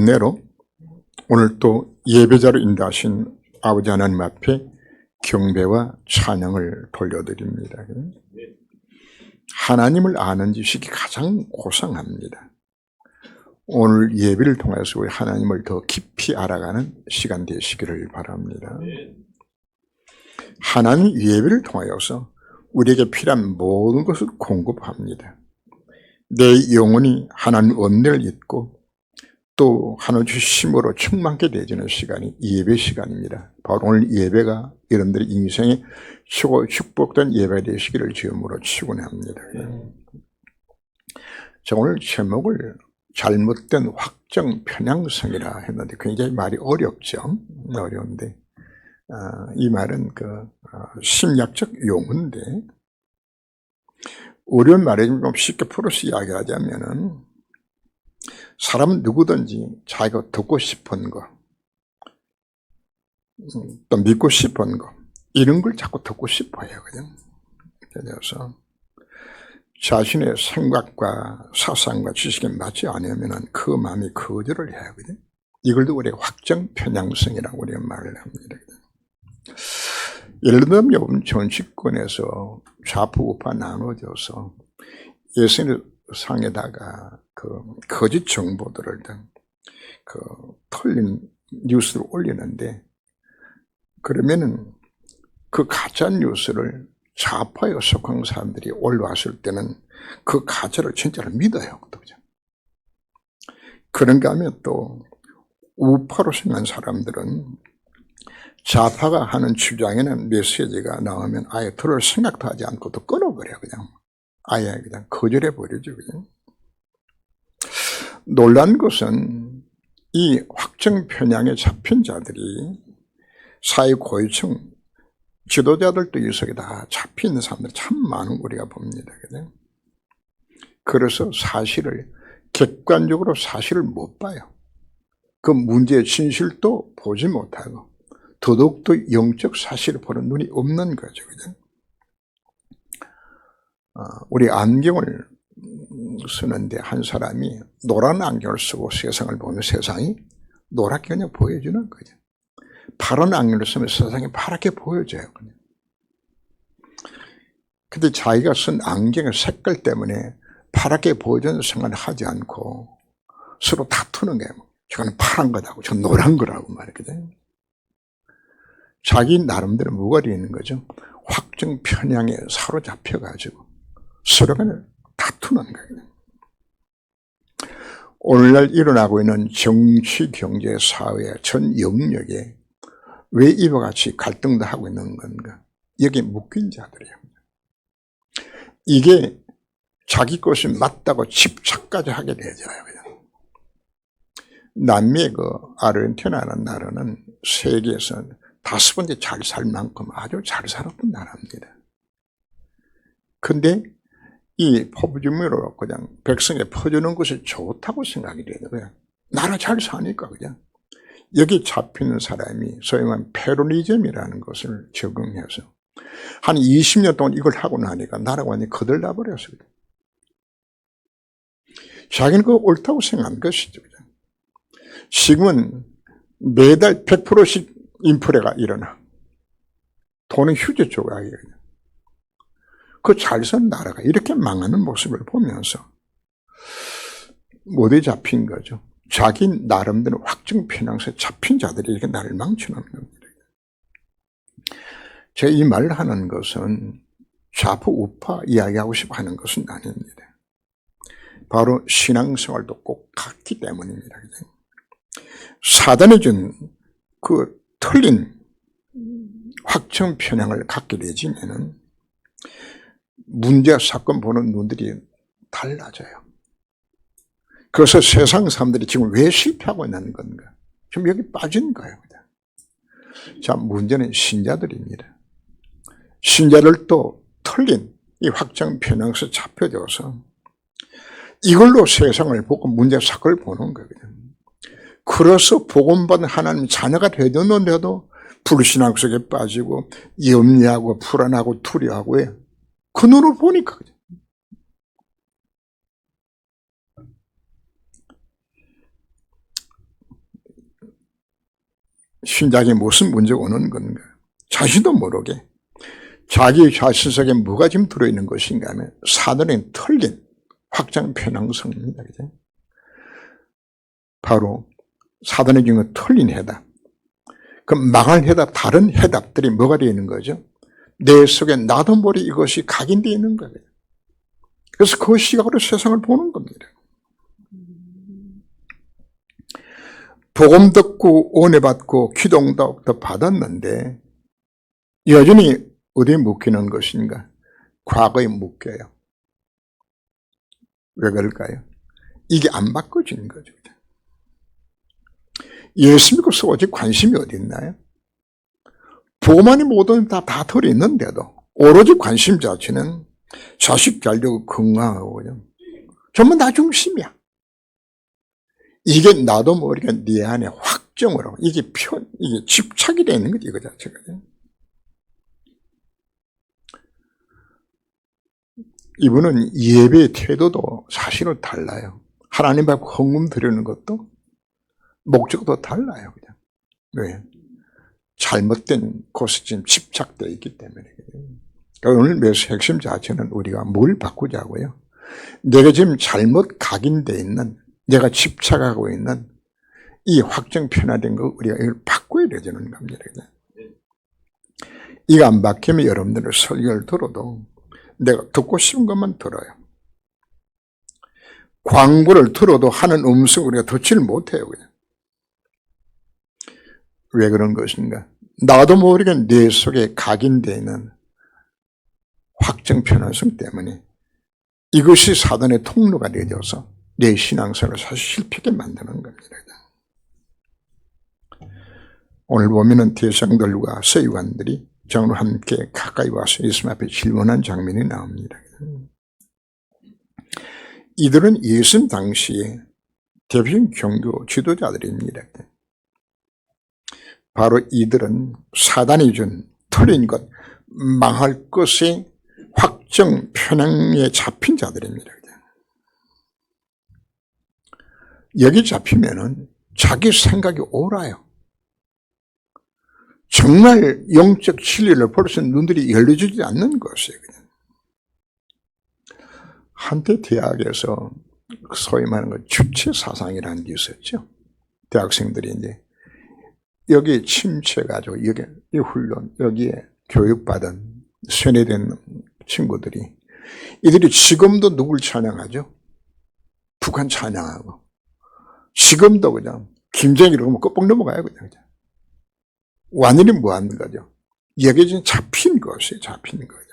은혜로 오늘 또 예배자로 인도하신 아버지 하나님 앞에 경배와 찬양을 돌려드립니다. 하나님을 아는 지식이 가장 고상합니다. 오늘 예배를 통해서 우리 하나님을 더 깊이 알아가는 시간 되시기를 바랍니다. 하나님 예배를 통하여서 우리에게 필요한 모든 것을 공급합니다. 내 영혼이 하나님 은혜를 잊고 또 하나님 힘으로 충만케 되어지는 시간이 예배 시간입니다. 바로 오늘 예배가 여러분들의 인생에 최고 축복된 예배가 되시기를 주님으로 축원합니다. 자, 오늘 제목을 잘못된 확정 편향성이라 했는데 굉장히 말이 어렵죠. 어려운데 이 말은 심리학적 용어인데 어려운 말에 좀 쉽게 풀어서 이야기하자면은 사람은 누구든지 자기가 듣고 싶은 거, 또 믿고 싶은 거, 이런 걸 자꾸 듣고 싶어 해요. 그래서 자신의 생각과 사상과 지식에 맞지 않으면 그 마음이 거절을 해야 하거든요. 이걸 우리가 확정 편향성이라고 우리가 말을 합니다. 예를 들면 정치권에서 좌파 우파 나눠져서 SNS상에다가 거짓 정보들을 틀린 뉴스를 올리는데, 그러면은 그 가짜 뉴스를 좌파에 속한 사람들이 올라왔을 때는 그 가짜를 진짜로 믿어요. 그죠? 그런가 하면 또 우파로 생각한 사람들은 좌파가 하는 주장에는 메시지가 나오면 아예 들을 생각도 하지 않고 또 끊어버려요. 아예 그냥 거절해버리죠. 그냥. 놀란 것은 이 확정 편향에 잡힌 자들이 사회 고위층 지도자들도 이 속에 다 잡힌 사람들이 참 많은 우리가 봅니다. 그래서 사실을 객관적으로 사실을 못 봐요. 그 문제의 진실도 보지 못하고 더더욱더 영적 사실을 보는 눈이 없는 거죠. 우리 안경을 쓰는데 한 사람이 노란 안경을 쓰고 세상을 보면 세상이 노랗게 그냥 보여주는 거죠. 파란 안경을 쓰면 세상이 파랗게 보여져요. 근데 자기가 쓴 안경의 색깔 때문에 파랗게 보여주는 생각을 하지 않고 서로 다투는 거예요. 저거는 파란 거라고, 저건 노란 거라고 말이거든요. 자기 나름대로 무관이 있는 거죠. 확정 편향에 사로잡혀가지고 서로 그냥 다투는 거예요. 오늘날 일어나고 있는 정치, 경제, 사회 전 영역에 왜 이와 같이 갈등도 하고 있는 건가? 여기에 묶인 자들이에요. 이게 자기 것이 맞다고 집착까지 하게 되잖아요. 남미의 아르헨티나라는 나라는 세계에서 5번째 잘 살 만큼 아주 잘 살았던 나라입니다. 근데 이 포부주의로 그냥 백성에 퍼주는 것이 좋다고 생각이 되는 거예요. 나라 잘 사니까 그냥. 여기 잡히는 사람이 소위 말하는 페로니즘이라는 것을 적용해서 한 20년 동안 이걸 하고 나니까 나라가 완전히 거들나 버렸어요. 자기는 그거 옳다고 생각한 것이죠. 지금은 매달 100%씩 인플레가 일어나. 돈은 휴지 조각이에요. 그 잘 산 나라가 이렇게 망하는 모습을 보면서 못에 잡힌 거죠. 자기 나름대로 확정 편향성에 잡힌 자들이 이렇게 나를 망치는 겁니다. 제가 이 말을 하는 것은 좌파 우파 이야기하고 싶어 하는 것은 아닙니다. 바로 신앙생활도 꼭 같기 때문입니다. 사단이 준 그 틀린 확정 편향을 갖게 되지면은 문제 사건 보는 눈들이 달라져요. 그래서 세상 사람들이 지금 왜 실패하고 있는 건가? 지금 여기 빠진 거예요. 자, 문제는 신자들입니다. 신자를 또 틀린 이 확정 편향에서 잡혀져서 이걸로 세상을 보고 문제 사건을 보는 거거든요. 그래서 복음받은 하나님 자녀가 되었는데도 불신앙 속에 빠지고 염려하고 불안하고 두려워하고 해요. 그 눈으로 보니까. 신장에 무슨 문제가 오는 건가? 자신도 모르게 자기 자신 속에 뭐가 지금 들어있는 것인가 하면 사단의 털린 확장 편향성입니다. 그죠? 바로 사단의 경우 털린 해답. 그 망할 해답, 다른 해답들이 뭐가 되어 있는 거죠? 내 속에 나도 모르게 이것이 각인되어 있는 거예요. 그래서 그 시각으로 세상을 보는 겁니다. 복음 듣고 은혜 받고 기도도 받았는데 여전히 어디에 묶이는 것인가? 과거에 묶여요. 왜 그럴까요? 이게 안 바꿔지는 거죠. 예수 믿고서 오직 관심이 어디 있나요? 복음만이 모든 다 들어있는데도 오로지 관심 자체는 자식 잘되고 건강하고 전부 나 중심이야. 이게 나도 모르게 네 안에 확정으로 이게 집착이 되는 거지 이거 자체가. 이분은 예배의 태도도 사실은 달라요. 하나님 앞에 헌금 드리는 것도 목적도 달라요. 그냥. 왜? 잘못된 곳에 지금 집착되어 있기 때문에. 오늘 메시지 핵심 자체는 우리가 뭘 바꾸자고요? 내가 지금 잘못 각인되어 있는, 내가 집착하고 있는 이 확정 편화된 거 우리가 이걸 바꿔야 되는 겁니다. 이거 안 바뀌면 여러분들의 설교를 들어도 내가 듣고 싶은 것만 들어요. 광고를 들어도 하는 음성 우리가 듣지를 못해요. 그냥. 왜 그런 것인가? 나도 모르게 내 속에 각인되어 있는 확정 편화성 때문에 이것이 사단의 통로가 되어져서 내 신앙생활을 사실 실패하게 만드는 겁니다. 오늘 보면은 대상들과 서기관들이 장로 함께 가까이 와서 예수님 앞에 질문한 장면이 나옵니다. 이들은 예수님 당시에 대표적인 종교 지도자들입니다. 바로 이들은 사단이 준 틀린 것, 망할 것의 확정 편향에 잡힌 자들입니다. 여기 잡히면은 자기 생각이 옳아요. 정말 영적 진리를 볼 수 있는 눈들이 열려지지 않는 것이에요. 한때 대학에서 소위 말하는 주체 사상이라는 게 있었죠. 대학생들이 이제 여기에 침체가지고 여기 이 훈련 여기에 교육받은 세뇌된 친구들이 이들이 지금도 누굴 찬양하죠? 북한 찬양하고 지금도 그냥 김정일을 그러면 껍벅 넘어가요. 그냥. 완전히 무한 거죠. 여기에 지금 잡힌 것이에요. 잡힌 거죠.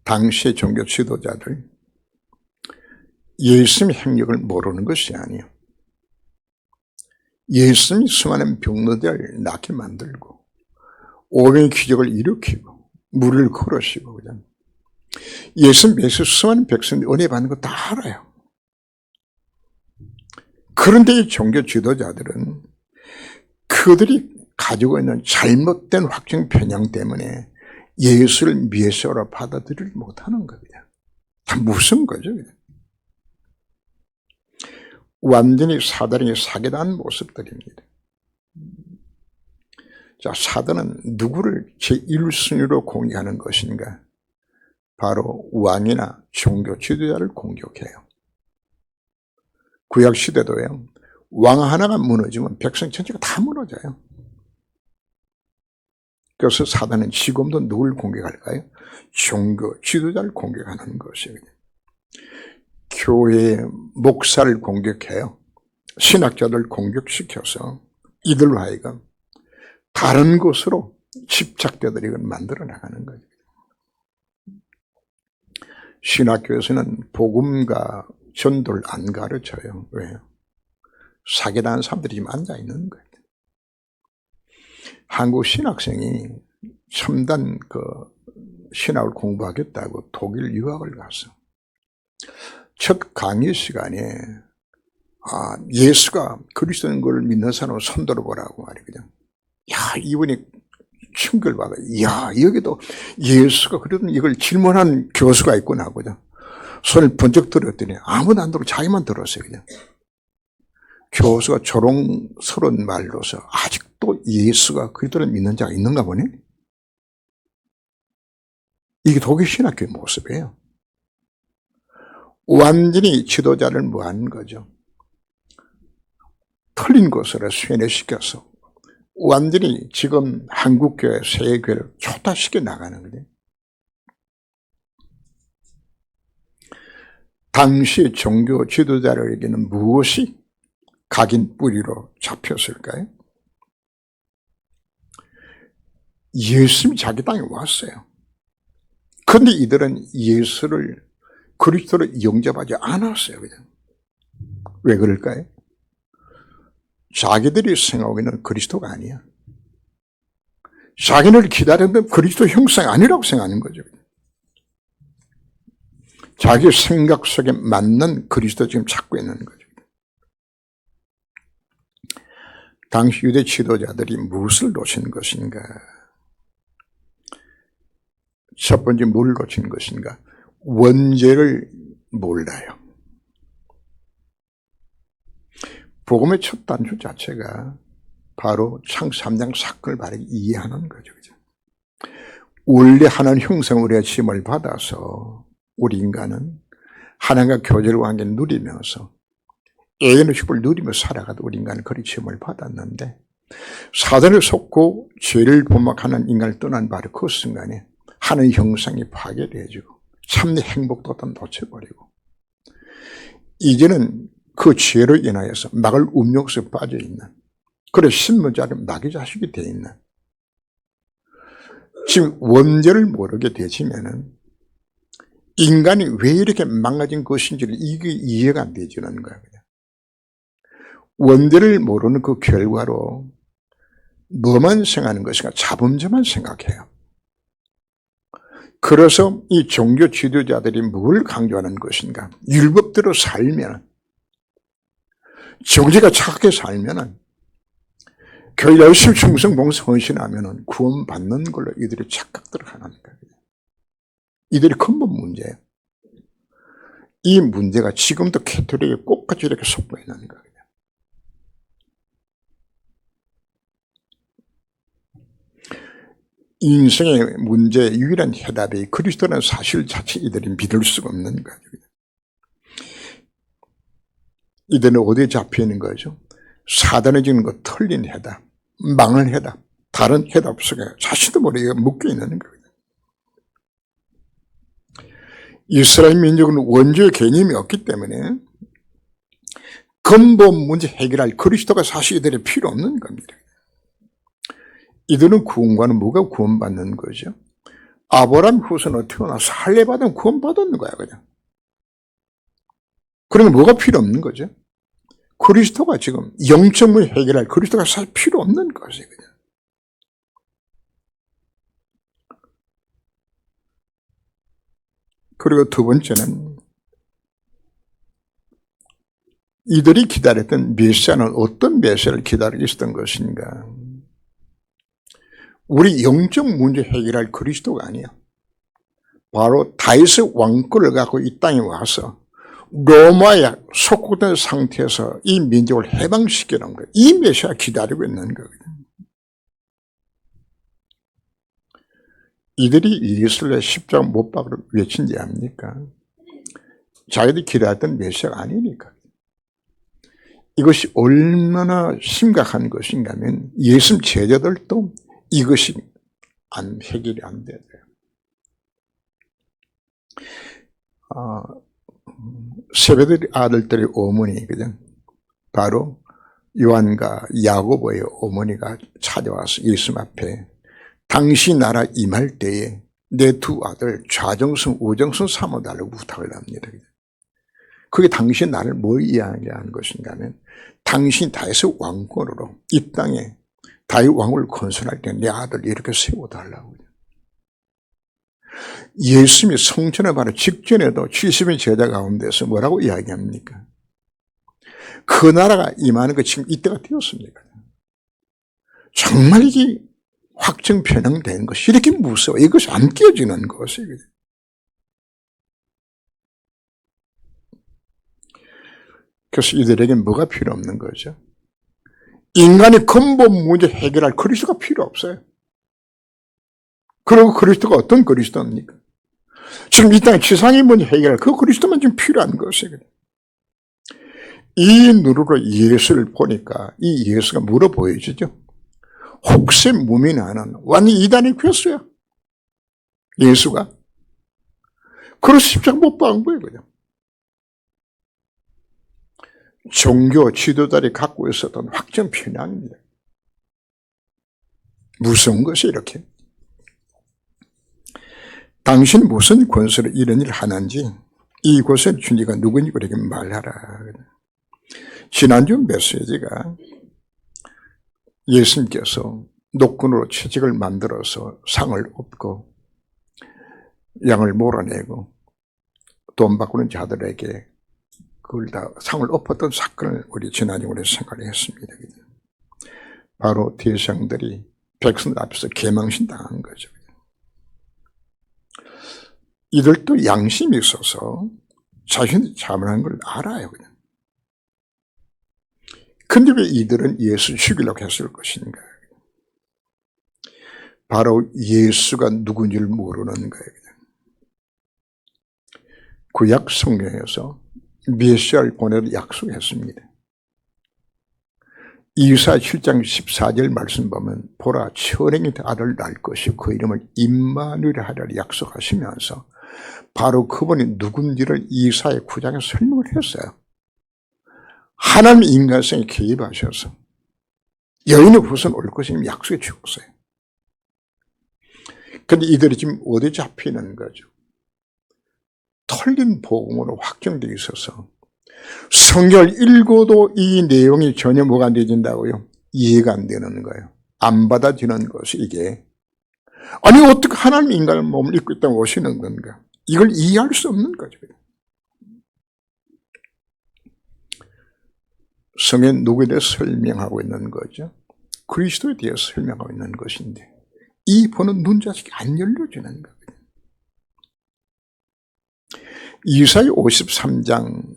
당시의 종교 지도자들 예수님의 행력을 모르는 것이 아니에요. 예수님이 수많은 병자를 낫게 만들고 500의 기적을 일으키고 물을 걸으시고 그냥 예수님께서 수많은 백성들이 은혜 받는 거 다 알아요. 그런데 이 종교 지도자들은 그들이 가지고 있는 잘못된 확정 편향 때문에 예수를 메시아로 받아들이지 못하는 겁니다. 다 무슨 거죠? 완전히 사단이 사기당한 모습들입니다. 자, 사단은 누구를 제1순위로 공격하는 것인가? 바로 왕이나 종교 지도자를 공격해요. 구약 시대도요. 왕 하나가 무너지면 백성 전체가 다 무너져요. 그래서 사단은 지금도 누굴 공격할까요? 종교 지도자를 공격하는 것이에요. 교회의 목사를 공격해요. 신학자들 공격시켜서 이들로 하여금 다른 곳으로 집착되도록 만들어 나가는 거죠. 신학교에서는 복음과 전도를 안 가르쳐요. 왜요? 사기당한 사람들이 지금 앉아있는 거예요. 한국 신학생이 첨단 신학을 공부하겠다고 독일 유학을 갔어. 첫 강의 시간에 예수가 그리스도인 걸 믿는 사람을 손들어 보라고 말이거든. 야, 이분이 충격을 받아. 야, 여기도 예수가 그러던 이걸 질문한 교수가 있구나 하거든. 손을 번쩍 들었더니 아무도 안 들고 자기만 들었어요. 그냥. 교수가 조롱스러운 말로서 아직도 예수가 그리스도를 믿는 자가 있는가 보네? 이게 독일 신학교의 모습이에요. 완전히 지도자를 뭐하는 거죠? 틀린 것으로 쇠뇌시켜서 완전히 지금 한국교회, 세계교회를 초타시켜 나가는 거죠. 당시 종교 지도자들에게는 무엇이 각인 뿌리로 잡혔을까요? 예수님이 자기 땅에 왔어요. 그런데 이들은 예수를 그리스도로 영접하지 않았어요. 그냥. 왜 그럴까요? 자기들이 생각하기는 그리스도가 아니야. 자기를 기다리는 그리스도 형상이 아니라고 생각하는 거죠. 자기 생각 속에 맞는 그리스도 지금 찾고 있는 거죠. 당시 유대 지도자들이 무엇을 놓친 것인가? 첫 번째 뭘 놓친 것인가? 원죄를 몰라요. 복음의 첫 단추 자체가 바로 창세기 3장 사건을 바르게 이해하는 거죠. 원래 하나님 형상 우리가 지음을 받아서 우리 인간은 하나님과 교제를 관계를 누리면서 애인의 축복을 누리며 살아가도 우리 인간은 그리 지음을 받았는데 사단을 속고 죄를 본막하는 인간을 떠난 바로 그 순간에 하나님 형상이 파괴되어지고 참내 행복도 다 놓쳐버리고 이제는 그 죄로 인하여서 막을 운명속에 빠져있는 그래 신문자는 마귀 자식이 되어 있는 지금 원죄를 모르게 되지면은 인간이 왜 이렇게 망가진 것인지를 이게 이해가 안 되지는 거야. 그냥. 원죄를 모르는 그 결과로 뭐만 생각하는 것인가? 자범죄만 생각해요. 그래서 이 종교 지도자들이 뭘 강조하는 것인가? 율법대로 살면 정제가 착하게 살면 교회 열심히 충성 봉사 헌신하면 구원받는 걸로 이들이 착각들을 하는 거예요. 이들이 근본 문제예요. 이 문제가 지금도 캐톨릭에 꼭같이 이렇게 속고 있는 거예요. 인생의 문제의 유일한 해답이 그리스도라는 사실 자체 이들이 믿을 수가 없는 거예요. 이들은 어디에 잡혀 있는 거죠? 사단이 주는 거 틀린 해답, 망한 해답, 다른 해답 속에 자신도 모르게 묶여 있는 거예요. 이스라엘 민족은 원죄의 개념이 없기 때문에 근본 문제 해결할 그리스도가 사실 이들이 필요 없는 겁니다. 이들은 구원과는 뭐가 구원받는 거죠? 아브라함 후손으로 태어나서 할례받으면 구원받았는 거야 그냥. 그러면 뭐가 필요 없는 거죠? 그리스도가 지금 영적 문제 해결할 그리스도가 사실 필요 없는 것이에요. 그냥. 그리고 두 번째는 이들이 기다렸던 메시아는 어떤 메시아를 기다리고 있었던 것인가? 우리 영적 문제 해결할 그리스도가 아니야. 바로 다윗의 왕권을 갖고 이 땅에 와서 로마에 속국된 상태에서 이 민족을 해방시키는 거예요. 이 메시아 기다리고 있는 거거든요. 이들이 예수를 십자가 못 박으러 외친지 압니까? 자기들이 기다렸던 메시아가 아니니까. 이것이 얼마나 심각한 것인가 하면 예수 제자들도 이것이 해결이 안 돼요. 세베대 아들들의 어머니거든. 바로 요한과 야고보의 어머니가 찾아와서 예수님 앞에 당신 나라 임할 때에 내 두 아들 좌정승 우정승 삼아달라고 부탁을 합니다. 그게 당신 나를 뭘 이야기하는 것인가 하면 당신 다윗의 왕권으로 이 땅에 다윗 왕을 건설할 때 내 아들 이렇게 세워달라고. 예수님이 성천에 바로 직전에도 70인 제자 가운데서 뭐라고 이야기합니까? 그 나라가 임하는 거 지금 이때가 되었습니까? 정말 이게 확정 편향되는 것이 이렇게 무서워. 이것이 안 깨지는 것이거든요. 그래서 이들에게는 뭐가 필요 없는 거죠? 인간의 근본 문제 해결할 그리스도가 필요 없어요. 그리고 그리스도가 어떤 그리스도입니까? 지금 이 땅에 지상의 문제 해결할 그 그리스도만 지금 필요한 것이거든요. 이 눈으로 예수를 보니까 이 예수가 물어 보여지죠. 혹세 무민하는 완전히 이단의 괴수야. 예수가. 그래서 십자가 못 박은 거예요. 그냥. 종교 지도자들이 갖고 있었던 확정 편향입니다. 무서운 것이 이렇게. 당신 무슨 권세로 이런 일을 하는지 이곳에 주니가 누군지 그렇게 말하라. 지난주 메시지가 예수님께서 노끈으로 채찍을 만들어서 상을 엎고 양을 몰아내고 돈 바꾸는 자들에게 그걸 다 상을 엎었던 사건을 우리 지난주에 생각을 했습니다. 바로 대상들이 백성들 앞에서 개망신 당한 거죠. 이들도 양심이 있어서 자신이 잘못한 걸 알아요. 근데 왜 이들은 예수 죽이려고 했을 것인가? 바로 예수가 누군지를 모르는 거예요. 구약 성경에서 메시아를 보내도 약속했습니다. 이사야 7장 14절 말씀 보면 보라 천행이 아들 낳을 것이요 그 이름을 임마누엘 하리라 약속하시면서 바로 그분이 누군지를 이사야 9장에 설명을 했어요. 하나님 인간성에 개입하셔서 여인의 후손 올 것이니 약속해 주었어요. 그런데 이들이 지금 어디 잡히는 거죠? 틀린 복음으로 확정되어 있어서 성경을 읽어도 이 내용이 전혀 뭐가 안 되진다고요? 이해가 안 되는 거예요. 안 받아지는 것이 이게. 아니 어떻게 하나님 인간의 몸을 입고 있다고 오시는 건가? 이걸 이해할 수 없는 거죠. 성경 누구에 대해 설명하고 있는 거죠? 그리스도에 대해 설명하고 있는 것인데 이 보는 눈자식이 안 열려지는 거예요. 이사야 53장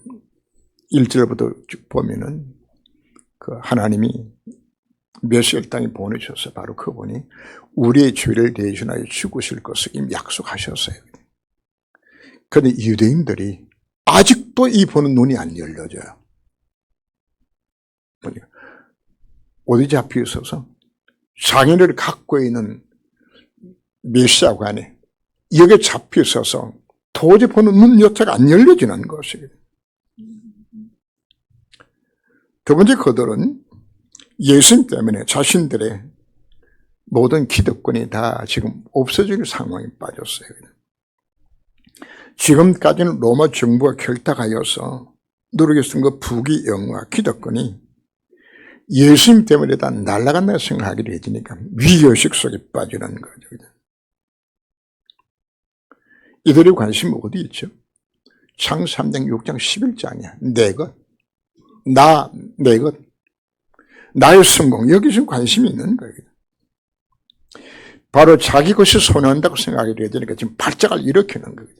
1절부터 쭉 보면은 그 하나님이 메시아를 땅에 보내셔서 바로 그분이 우리의 죄를 대신하여 죽으실 것을 이미 약속하셨어요. 그런데 유대인들이 아직도 이 보는 눈이 안 열려져요. 어디 잡혀 있어서 장애를 갖고 있는 메시아관에 여기에 잡혀 있어서 도저히 보는 눈 여차가 안 열려지는 것이거든요. 두 번째 그들은 예수님 때문에 자신들의 모든 기득권이 다 지금 없어질 상황에 빠졌어요. 지금까지는 로마 정부가 결탁하여서 누르게 쓴 그 부귀영화 기득권이 예수님 때문에 다 날아간다고 생각하게 되니까 위의식 속에 빠지는 거죠. 이들의 관심이 어디 있죠? 창 3장 6장 11장이야. 내 것, 내 것, 나의 성공, 여기 지금 관심이 있는 거예요. 바로 자기 것이 손한다고 생각이 되니까 지금 발작을 일으키는 거예요.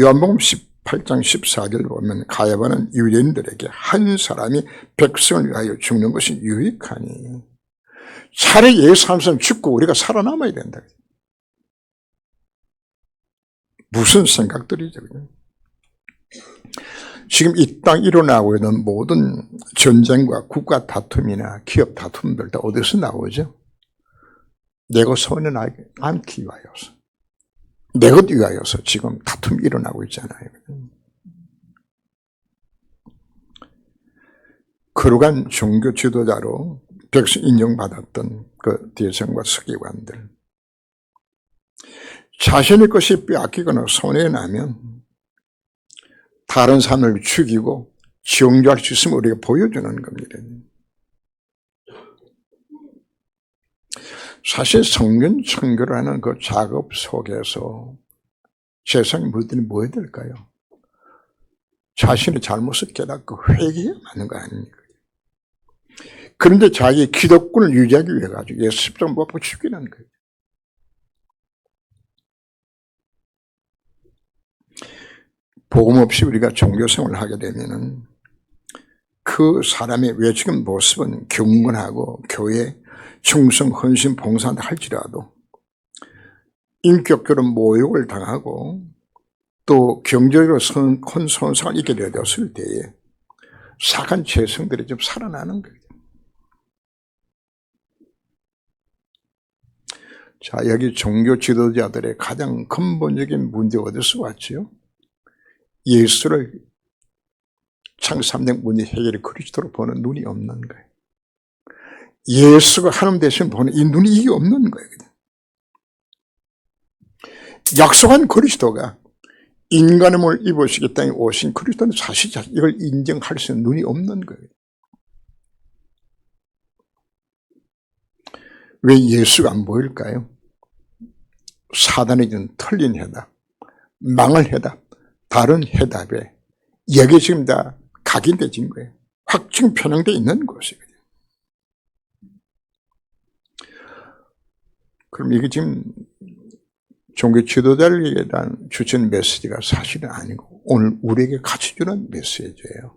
요한복음 18장 14절 보면 가야바는 유대인들에게 한 사람이 백성을 위하여 죽는 것이 유익하니 차라리 예수 한 사람 죽고 우리가 살아남아야 된다. 무슨 생각들이죠? 지금 이 땅 일어나고 있는 모든 전쟁과 국가 다툼이나 기업 다툼들 다 어디서 나오죠? 내 것 손에 않기 위하여서, 내 것 위하여서 지금 다툼이 일어나고 있잖아요. 거룩한 종교 지도자로 백성 인정받았던 그 대성과 서기관들, 자신의 것이 빼앗기거나 손해나면 다른 사람을 죽이고 정죄할 수 있음을 우리가 보여주는 겁니다. 사실 성경 청교라는 그 작업 속에서 세상의 물들이 뭐해야 될까요? 자신의 잘못을 깨닫고 회개해야 하는 거 아닙니까? 그런데 자기의 기득권을 유지하기 위해 가지고 예수 십자가 못 박고 죽이는 거예요. 복음 없이 우리가 종교생활을 하게 되면은 그 사람의 외적인 모습은 경건하고 교회 충성, 헌신, 봉사한다 할지라도 인격적으로 모욕을 당하고 또 경제적으로 큰 손상을 입게 되었을 때에 사악한 죄성들이 좀 살아나는 거예요. 자, 여기 종교 지도자들의 가장 근본적인 문제가 어디서 왔죠? 예수를 창세삼대 문제 해결의 그리스도로 보는 눈이 없는 거예요. 예수가 하나님 대신 보는 이 눈이 이게 없는 거예요. 약속한 그리스도가 인간의 몸을 입으시기 때문에 오신 그리스도는 사실 이걸 인정할 수 있는 눈이 없는 거예요. 왜 예수가 안 보일까요? 사단이 준 틀린 해답, 망할 해답, 다른 해답에 여기 지금 다 각인되어진 거예요. 확증 편향되어 있는 것이거든요. 그럼 이게 지금 종교 지도자에게 대한 주신 메시지가 사실은 아니고 오늘 우리에게 같이 주는 메시지예요.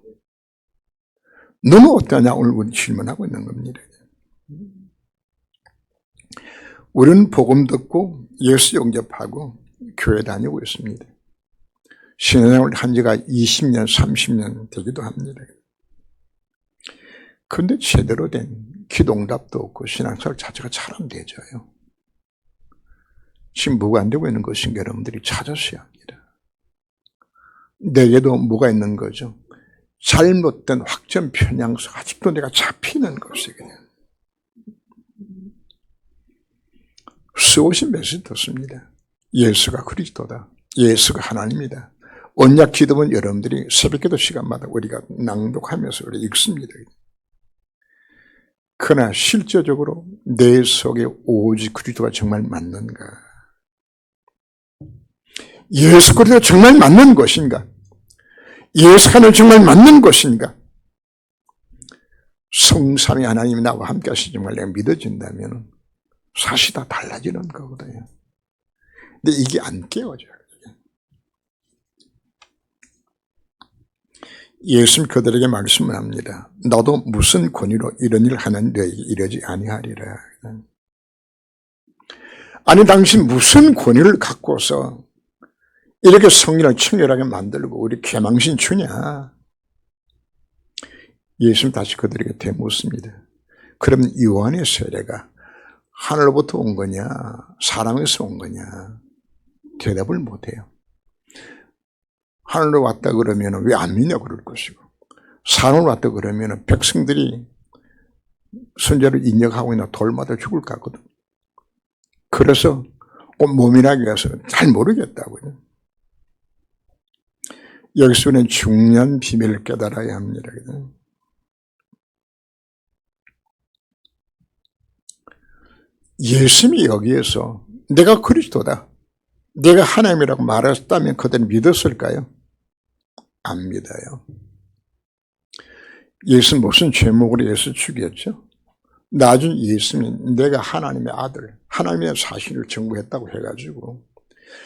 너는 어떠냐 오늘 우리 질문하고 있는 겁니다. 우리는 복음 듣고 예수 영접하고 교회 다니고 있습니다. 신앙생활을 한 지가 20년, 30년 되기도 합니다. 그런데 제대로 된 기도응답도 없고 신앙생활 자체가 잘 안 되져요. 지금 뭐가 안 되고 있는 것인가 여러분들이 찾으셔야 합니다. 내게도 뭐가 있는 거죠? 잘못된 확정 편향서 아직도 내가 잡히는 것이거든요. 수없이 메시지 듣습니다. 예수가 그리스도다. 예수가 하나님이다. 언약 기도문 여러분들이 새벽기도 시간마다 우리가 낭독하면서 우리 읽습니다. 그러나 실제적으로 내 속에 오직 그리스도가 정말 맞는가? 예수 그리스도가 정말 맞는 것인가? 예수 하나님 정말 맞는 것인가? 성삼위 하나님이 나와 함께 하시지 정말 내가 믿어진다면 사실 다 달라지는 거거든요. 근데 이게 안 깨워져요. 예수님 그들에게 말씀을 합니다. 나도 무슨 권위로 이런 일을 하는 너에게 이러지 아니하리라. 아니 당신 무슨 권위를 갖고서 이렇게 성령을 청결하게 만들고 우리 개망신 주냐? 예수님 다시 그들에게 되묻습니다. 그럼 요한의 세례가 하늘로부터 온 거냐 사람에서 온 거냐? 대답을 못해요. 하늘로 왔다 그러면 왜 안 믿냐 그럴 것이고 사람으로 왔다 그러면 백성들이 선제를 인정하고 있나 돌마다 죽을 것 같거든. 그래서 몸이라고 해서 잘 모르겠다고요. 여기서 우리는 중요한 비밀을 깨달아야 합니다. 예수님이 여기에서 내가 그리스도다, 내가 하나님이라고 말했다면 그들은 믿었을까요? 안 믿어요. 예수는 무슨 죄목으로 예수 죽였죠? 나중에 예수님이 내가 하나님의 아들, 하나님의 사실을 증거했다고 해가지고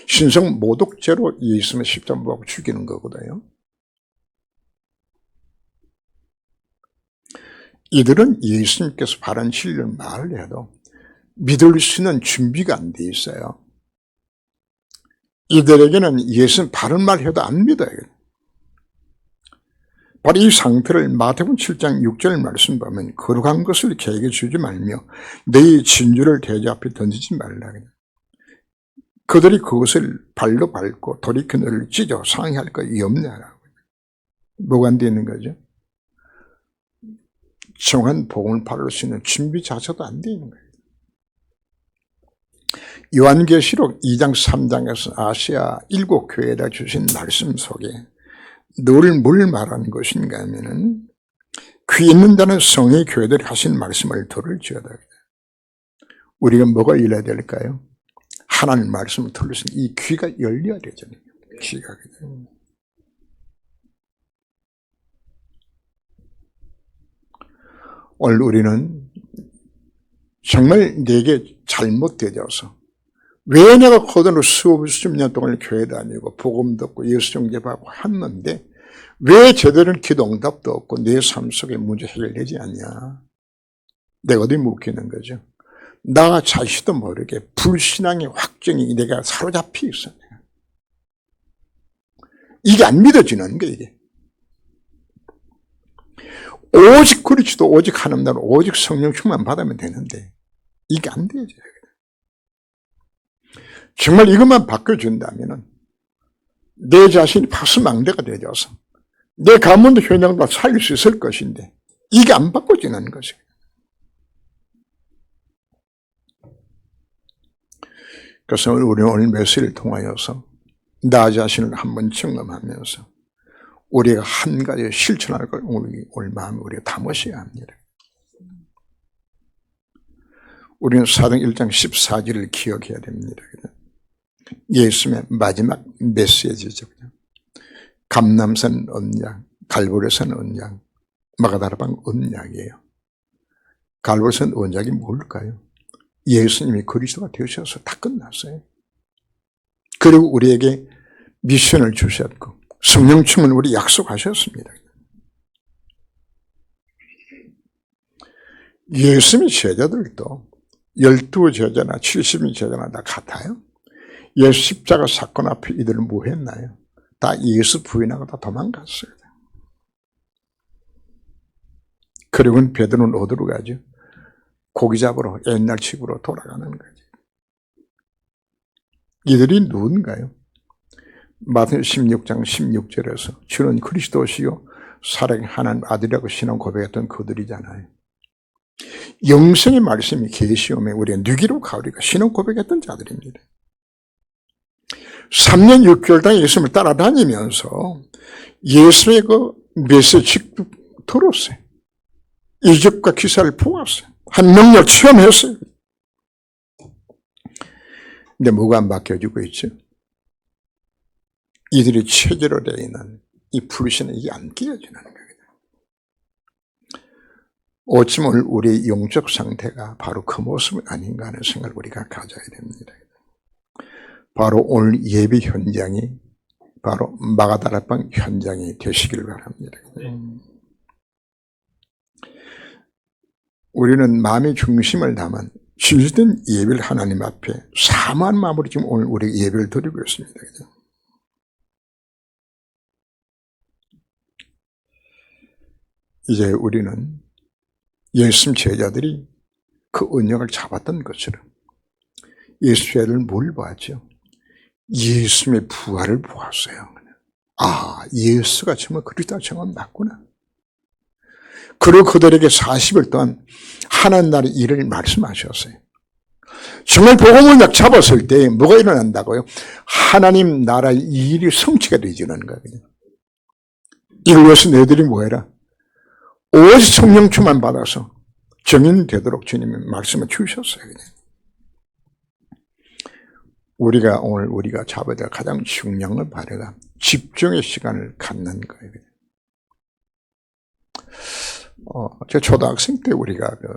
신성 모독죄로 예수님의 십자가 못 박고 죽이는 거거든요. 이들은 예수님께서 바른 진리를 말을 해도 믿을 수 있는 준비가 안 돼 있어요. 이들에게는 예수는 바른 말 해도 안 믿어요. 바로 이 상태를 마태복음 7장 6절 말씀 보면 거룩한 것을 개에게 주지 말며 너희 진주를 돼지 앞에 던지지 말라. 그들이 그것을 발로 밟고 돌이켜 너를 찢어 상해할 것이 없냐라고. 뭐가 안 되는 거죠? 정한 복음을 받을 수 있는 준비 자체도 안 되는 거예요. 요한계시록 2장 3장에서 아시아 7교회에다 주신 말씀 속에 뭘 말하는 것인가 하면은 귀 있는 자는 성의 교회들이 하신 말씀을 들을지어다. 우리가 뭐가 일어야 될까요? 하나님 말씀을 들을 수 있는 이 귀가 열려야 되잖아요. 귀가. 오늘 우리는 정말 내게 잘못되어서 왜 내가 고등으로 수십 년 동안 교회 다니고 복음 듣고 예수 영접하고 했는데 왜 제대로 기도 응답도 없고 내 삶 속에 문제 해결되지 않냐. 내가 어디 묵히는 거죠. 나 자신도 모르게 불신앙의 확정이 내가 사로잡혀 있어. 이게 안 믿어지는 거야, 이게. 오직 그리스도, 오직 하나님 나라, 오직 성령 충만 받으면 되는데 이게 안 되죠. 정말 이것만 바꿔준다면 내 자신이 파수망대가 되어서 내 가문도 현장도 살릴 수 있을 것인데 이게 안 바꿔지는 것이에요. 그래서 우리는 오늘 메시지를 통하여서 나 자신을 한번 점검하면서 우리가 한 가지 실천할 걸 오늘 마음에 우리가 담으셔야 합니다. 우리는 사도행 1장 14절을 기억해야 됩니다. 예수님의 마지막 메시지죠. 감람산 언약, 갈보리산 언약, 마가다라방 언약이에요. 갈보리산 언약이 뭘까요? 예수님이 그리스도가 되셔서 다 끝났어요. 그리고 우리에게 미션을 주셨고 성령 충만을 우리 약속하셨습니다. 예수님의 제자들도 12제자나 70인 제자나 다 같아요. 예수 십자가 사건 앞에 이들은 뭐 했나요? 다 예수 부인하고 다 도망갔어요. 그리고는 베드로는 어디로 가죠? 고기 잡으러 옛날 집으로 돌아가는 거죠. 이들이 누군가요? 마태복음 16장 16절에서 주는 그리스도시요 살아계신 하나님 아들이라고 신앙 고백했던 그들이잖아요. 영생의 말씀이 계시오매 우리가 뉘기로 가오리가 신앙 고백했던 자들입니다. 3년 6개월 동안 예수님을 따라다니면서 예수의 그 메시지 들었어요. 이적과 기사를 보았어요. 한 능력 체험했어요. 근데 뭐가 안 바뀌어지고 있죠? 이들이 체제로 되어 있는 이 불신은 이게 안 끼어지는 거예요. 어찌 오늘 우리의 영적 상태가 바로 그 모습이 아닌가 하는 생각을 우리가 가져야 됩니다. 바로 오늘 예배 현장이 바로 마가다라방 현장이 되시길 바랍니다. 우리는 마음의 중심을 담은 진실된 예배를 하나님 앞에 사모한 마음으로 지금 오늘 우리 예배를 드리고 있습니다. 이제 우리는 예수님 제자들이 그 언약을 잡았던 것처럼 예수 제자들은 뭘 보았죠? 예수님의 부활을 보았어요. 아, 예수가 정말 그리스도 정말 맞구나. 그리고 그들에게 40일 동안 하나님 나라의 일을 말씀하셨어요. 정말 복음을 막 잡았을 때 뭐가 일어난다고요? 하나님 나라의 일이 성취가 되지는 거예요. 이걸 위해서 너희들이 뭐해라? 오직 성령 충만 받아서 정인 되도록 주님이 말씀을 주셨어요. 우리가 오늘 우리가 잡아야 될 가장 중요한 건 바로 집중의 시간을 갖는 거예요. 제 초등학생 때 우리가 그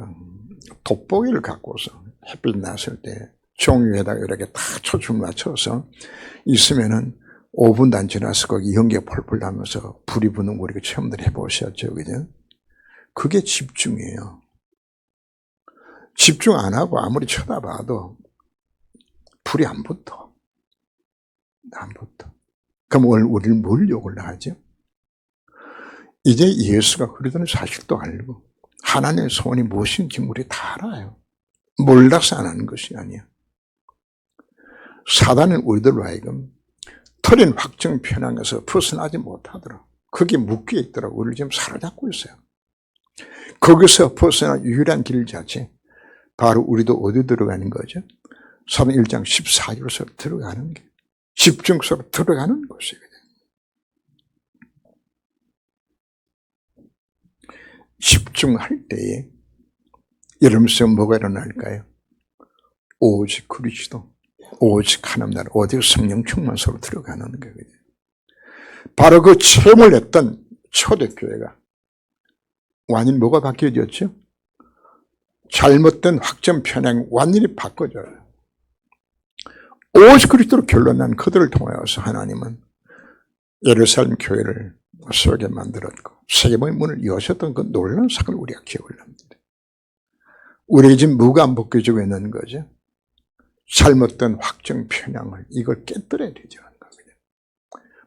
돋보기를 갖고서 햇빛 났을 때 종이에다가 이렇게 다 초점 맞춰서 있으면은 5분도 안 지나서 거기 연기가 펄펄 나면서 불이 붙는 거 우리가 체험들 해보셨죠, 그죠? 그게 집중이에요. 집중 안 하고 아무리 쳐다봐도 불이 안 붙어. 안 붙어. 그럼 오늘 우리는 뭘 욕을 하죠? 이제 예수가 그러다는 사실도 알고 하나님의 소원이 무엇인지 우리 다 알아요. 몰라서 안 하는 것이 아니야. 사단은 우리들로 하여금 틀린 확정 편향에서 벗어나지 못하도록 그게 묶여 있더라고. 우리를 지금 사로잡고 있어요. 거기서 벗어나 유일한 길 자체 바로 우리도 어디 들어가는 거죠? 사도행 1장 14절에서 들어가는 게 집중 속으로 들어가는 것이거든요. 집중할 때에 여러분께서 뭐가 일어날까요? 오직 그리스도, 오직 하나님 나라, 오직 성령 충만 속으로 들어가는 거거든요. 바로 그 체험을 했던 초대교회가 완전히 뭐가 바뀌어졌죠? 잘못된 확정 편향이 완전히 바꿔져요. 오직 그리스도로 결론난 그들을 통하여서 하나님은 예루살렘 교회를 세우게 만들었고 세계의 문을 여셨던 그 놀라운 사건을 우리가 기억을 합니다. 우리가 지금 무감복귀지고 있는 거죠. 잘못된 확정 편향을 이걸 깨뜨려야 되죠.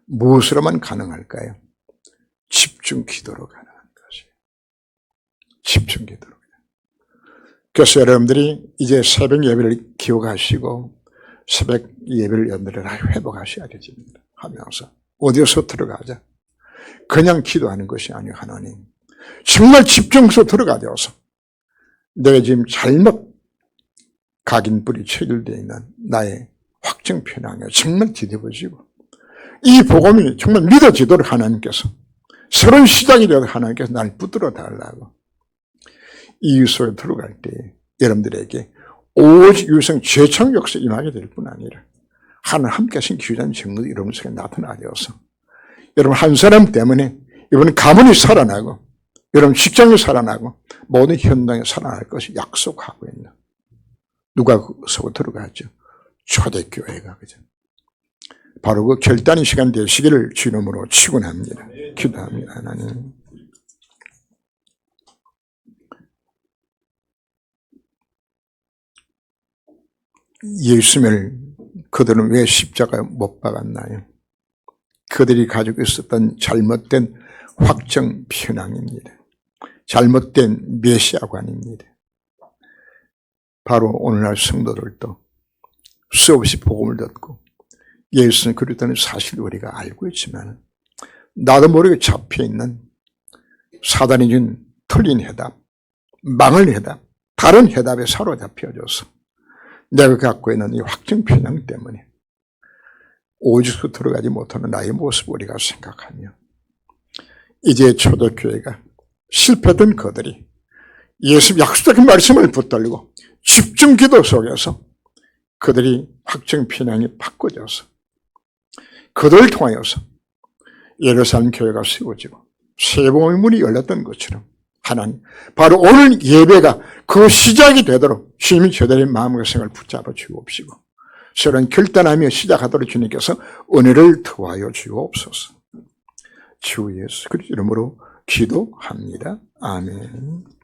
무엇으로만 가능할까요? 집중 기도로 가능한 것이에요. 집중 기도로. 그래서 여러분들이 이제 새벽 예배를 기억하시고 새벽 예배를 여러분들이 회복하셔야 됩니다. 하면서 어디서 들어가자. 그냥 기도하는 것이 아니에요. 하나님 정말 집중해서 들어가져서 내가 지금 잘못 각인불이 체결되어 있는 나의 확정 편향에 정말 뒤집어지고 이 복음이 정말 믿어지도록 하나님께서 새로운 시작이 되도록 하나님께서 나를 붙들어 달라고 이웃으로 들어갈 때 여러분들에게 오직 유성 재창 역사 임하게 될 뿐 아니라 하나님 함께 하신 귀한 정물이 여러분 속에 나타나져서 여러분 한 사람 때문에 이번 가문이 살아나고 여러분 직장이 살아나고 모든 현장이 살아날 것이 약속하고 있는 누가 서 들어가죠? 초대교회가 그죠? 바로 그 결단의 시간 되시기를 주 이름으로 축원합니다. 기도합니다. 하나님. 예수님을 그들은 왜 십자가에 못 박았나요? 그들이 가지고 있었던 잘못된 확정 편향입니다. 잘못된 메시아관입니다. 바로 오늘날 성도들도 수없이 복음을 듣고 예수는 그리스도는 사실 우리가 알고 있지만 나도 모르게 잡혀있는 사단이 준 틀린 해답, 망할 해답, 다른 해답에 사로잡혀져서 내가 갖고 있는 이 확정 편향 때문에 오직수 들어가지 못하는 나의 모습을 우리가 생각하며 이제 초대교회가 실패했던 그들이 예수 약속적인 말씀을 붙들고 집중 기도 속에서 그들이 확정 편향이 바꿔져서 그들을 통하여서 예루살렘 교회가 세워지고 세복음의 문이 열렸던 것처럼 하나님 바로 오늘 예배가 그 시작이 되도록 주님이 저들의 마음과 생각을 붙잡아 주옵시고 새로운 결단하며 시작하도록 주님께서 은혜를 더하여 주옵소서. 주 예수 그리스도 이름으로 기도합니다. 아멘.